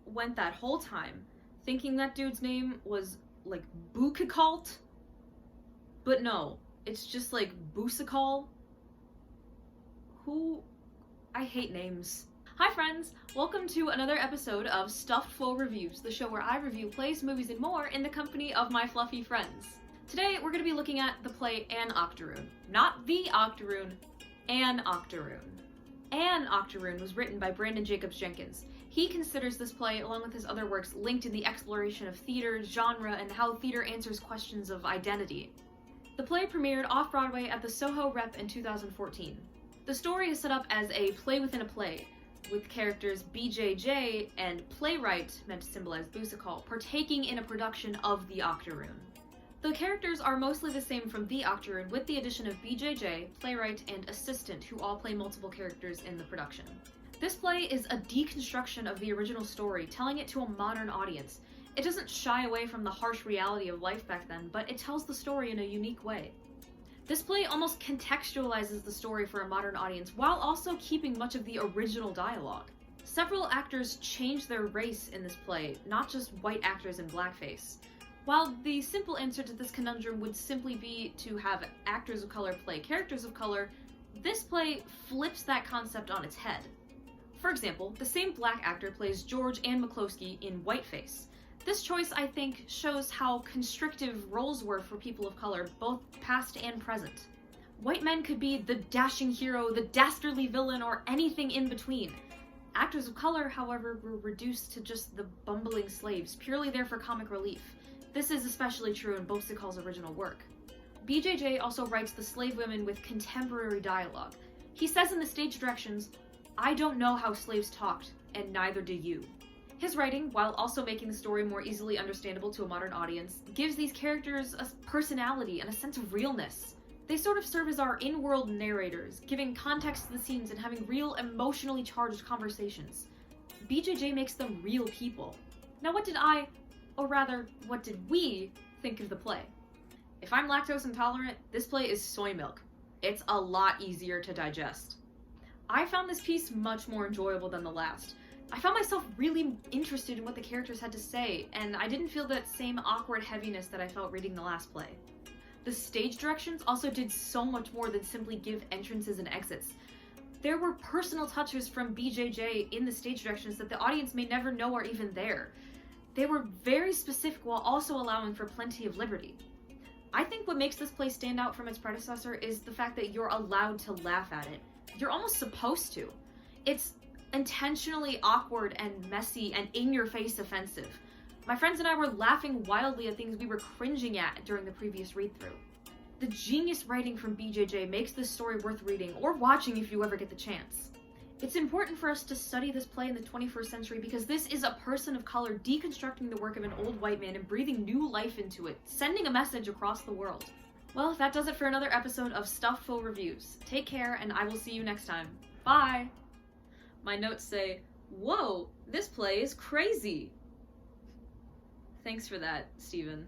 went that whole time thinking that dude's name was like Bukakalt, but no, it's just like Busakal. I hate names. Hi friends, welcome to another episode of Stuffed Full Reviews, the show where I review plays, movies, and more in the company of my fluffy friends. Today we're going to be looking at the play An Octoroon. Not the Octoroon, An Octoroon. An Octoroon was written by Brandon Jacobs-Jenkins. He considers this play, along with his other works, linked in the exploration of theater, genre, and how theater answers questions of identity. The play premiered off-Broadway at the Soho Rep in 2014. The story is set up as a play within a play, with characters BJJ and playwright, meant to symbolize Busakal, partaking in a production of the Octoroon. The characters are mostly the same from the Octoroon, with the addition of BJJ, playwright, and assistant, who all play multiple characters in the production. This play is a deconstruction of the original story, telling it to a modern audience. It doesn't shy away from the harsh reality of life back then, but it tells the story in a unique way. This play almost contextualizes the story for a modern audience, while also keeping much of the original dialogue. Several actors change their race in this play, not just white actors in blackface. While the simple answer to this conundrum would simply be to have actors of color play characters of color, this play flips that concept on its head. For example, the same black actor plays George and McCloskey in Whiteface. This choice, I think, shows how constrictive roles were for people of color, both past and present. White men could be the dashing hero, the dastardly villain, or anything in between. Actors of color, however, were reduced to just the bumbling slaves, purely there for comic relief. This is especially true in Busakal's original work. BJJ also writes the slave women with contemporary dialogue. He says in the stage directions, "I don't know how slaves talked, and neither do you." His writing, while also making the story more easily understandable to a modern audience, gives these characters a personality and a sense of realness. They sort of serve as our in-world narrators, giving context to the scenes and having real emotionally charged conversations. BJJ makes them real people. Now what did we think of the play? If I'm lactose intolerant, this play is soy milk. It's a lot easier to digest. I found this piece much more enjoyable than the last. I found myself really interested in what the characters had to say, and I didn't feel that same awkward heaviness that I felt reading the last play. The stage directions also did so much more than simply give entrances and exits. There were personal touches from BJJ in the stage directions that the audience may never know are even there. They were very specific while also allowing for plenty of liberty. I think what makes this play stand out from its predecessor is the fact that you're allowed to laugh at it. You're almost supposed to. It's intentionally awkward and messy and in-your-face offensive. My friends and I were laughing wildly at things we were cringing at during the previous read-through. The genius writing from BJJ makes this story worth reading or watching if you ever get the chance. It's important for us to study this play in the 21st century because this is a person of color deconstructing the work of an old white man and breathing new life into it, sending a message across the world. Well, that does it for another episode of Stuffed Full Reviews. Take care, and I will see you next time. Bye! My notes say, "Whoa, this play is crazy!" Thanks for that, Steven.